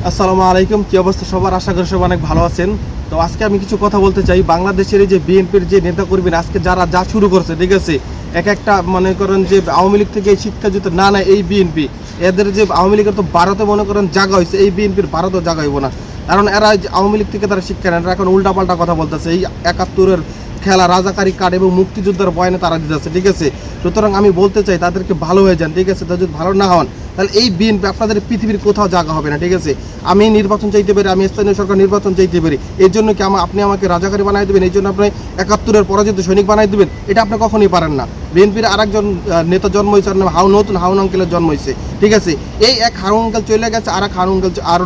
আসসালামু আলাইকুম, কি অবস্থা সবার? আশা করি সবাই অনেক ভালো আছেন। তো আজকে আমি কিছু কথা বলতে চাই। বাংলাদেশের এই যে বিএনপির যে নেতাকর্মীরা আজকে যারা যা শুরু করছে, ঠিক আছে, এক একটা মনে করেন যে আওয়ামী লীগ থেকে এই শিক্ষা যদি না নেয় এই বিএনপি, এদের যে আওয়ামী লীগের তো ভারতে মনে করেন জায়গা হয়েছে, এই বিএনপির ভারতও জায়গা হইব না। কারণ এরা আওয়ামী লীগ থেকে তারা শিক্ষা নেয়, এরা এখন উল্টাপাল্টা কথা বলতেছে। এই ৭১-এর খেলা, রাজাকারী কার্ড এবং মুক্তিযোদ্ধার বয়ানে তারা দিতেছে, ঠিক আছে। সুতরাং আমি বলতে চাই তাদেরকে ভালো হয়ে যান, ঠিক আছে। যদি ভালো না হন তাহলে এই বিএনপি আপনাদের পৃথিবীর কোথাও জায়গা হবে না, ঠিক আছে। আমি নির্বাচন চাইতে পারি, আমি স্থানীয় সরকার নির্বাচন চাইতে পারি, এর জন্য কি আপনি আমাকে রাজাকারী বানাই দেবেন? এই জন্য আপনি ৭১-এর পরাজিত সৈনিক বানাই দেবেন? এটা আপনি কখনোই পারেন না। বিএনপির আরেকজন নেতা জন্ম হয়েছে, নতুন হারুন আঙ্কেলের জন্ম হয়েছে, ঠিক আছে। এই এক হারুন আঙ্কেল চলে গেছে, আর এক হারুন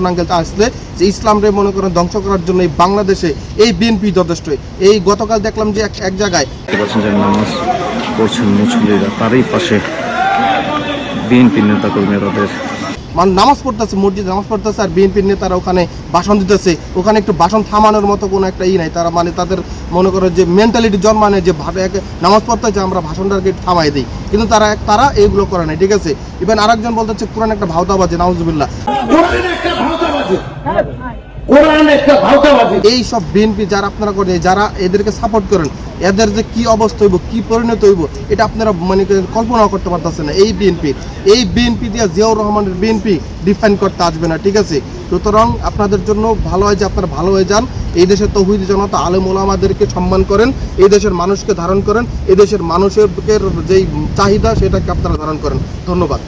আঙ্কেল আসলে যে ইসলামরে মনে করেন ধ্বংস করার জন্য এই বাংলাদেশে এই বিএনপি যথেষ্ট। এই গতকাল দেখলাম যে এক জায়গায় নামাজ পড়ছেন মুসলিরা, তারই পাশে বিএনপি নেতা কর্মীরা নামাজ পড়তেছে, মসজিদে নামাজ পড়তেছে, আর বিএনপির নেতারা ওখানে ভাষণ দিতেছে। ওখানে একটু ভাষণ থামানোর মতো কোনো একটা নাই। তারা তাদের মনে করে যে মেন্টালিটি জন্মানে যে নামাজ পড়তে যে আমরা ভাষণটাকে থামাই দিই, কিন্তু তারা এইগুলো করে নাই, ঠিক আছে। ইভেন আরেকজন বলতেছে কোরআন একটা ভাওতাবাজি, নাউজুবিল্লাহ। এই সব বিএনপি যারা আপনারা করেন, যারা এদেরকে সাপোর্ট করেন, এদের যে কি অবস্থা হইব, কি পরিণত হইব, এটা আপনারা মানে কল্পনাও করতে পারতেছেন না। এই বিএনপি দিয়ে জিয়াউর রহমানের বিএনপি ডিফাইন করতে আসবে না, ঠিক আছে। সুতরাং আপনাদের জন্য ভালো হয় যে আপনারা ভালো হয়ে যান। এই দেশের তৌহিদি জনতা, আলেম ওলামাদেরকে সম্মান করেন, এই দেশের মানুষকে ধারণ করেন, এই দেশের মানুষের যেই চাহিদা সেটাকে আপনারা ধারণ করেন। ধন্যবাদ।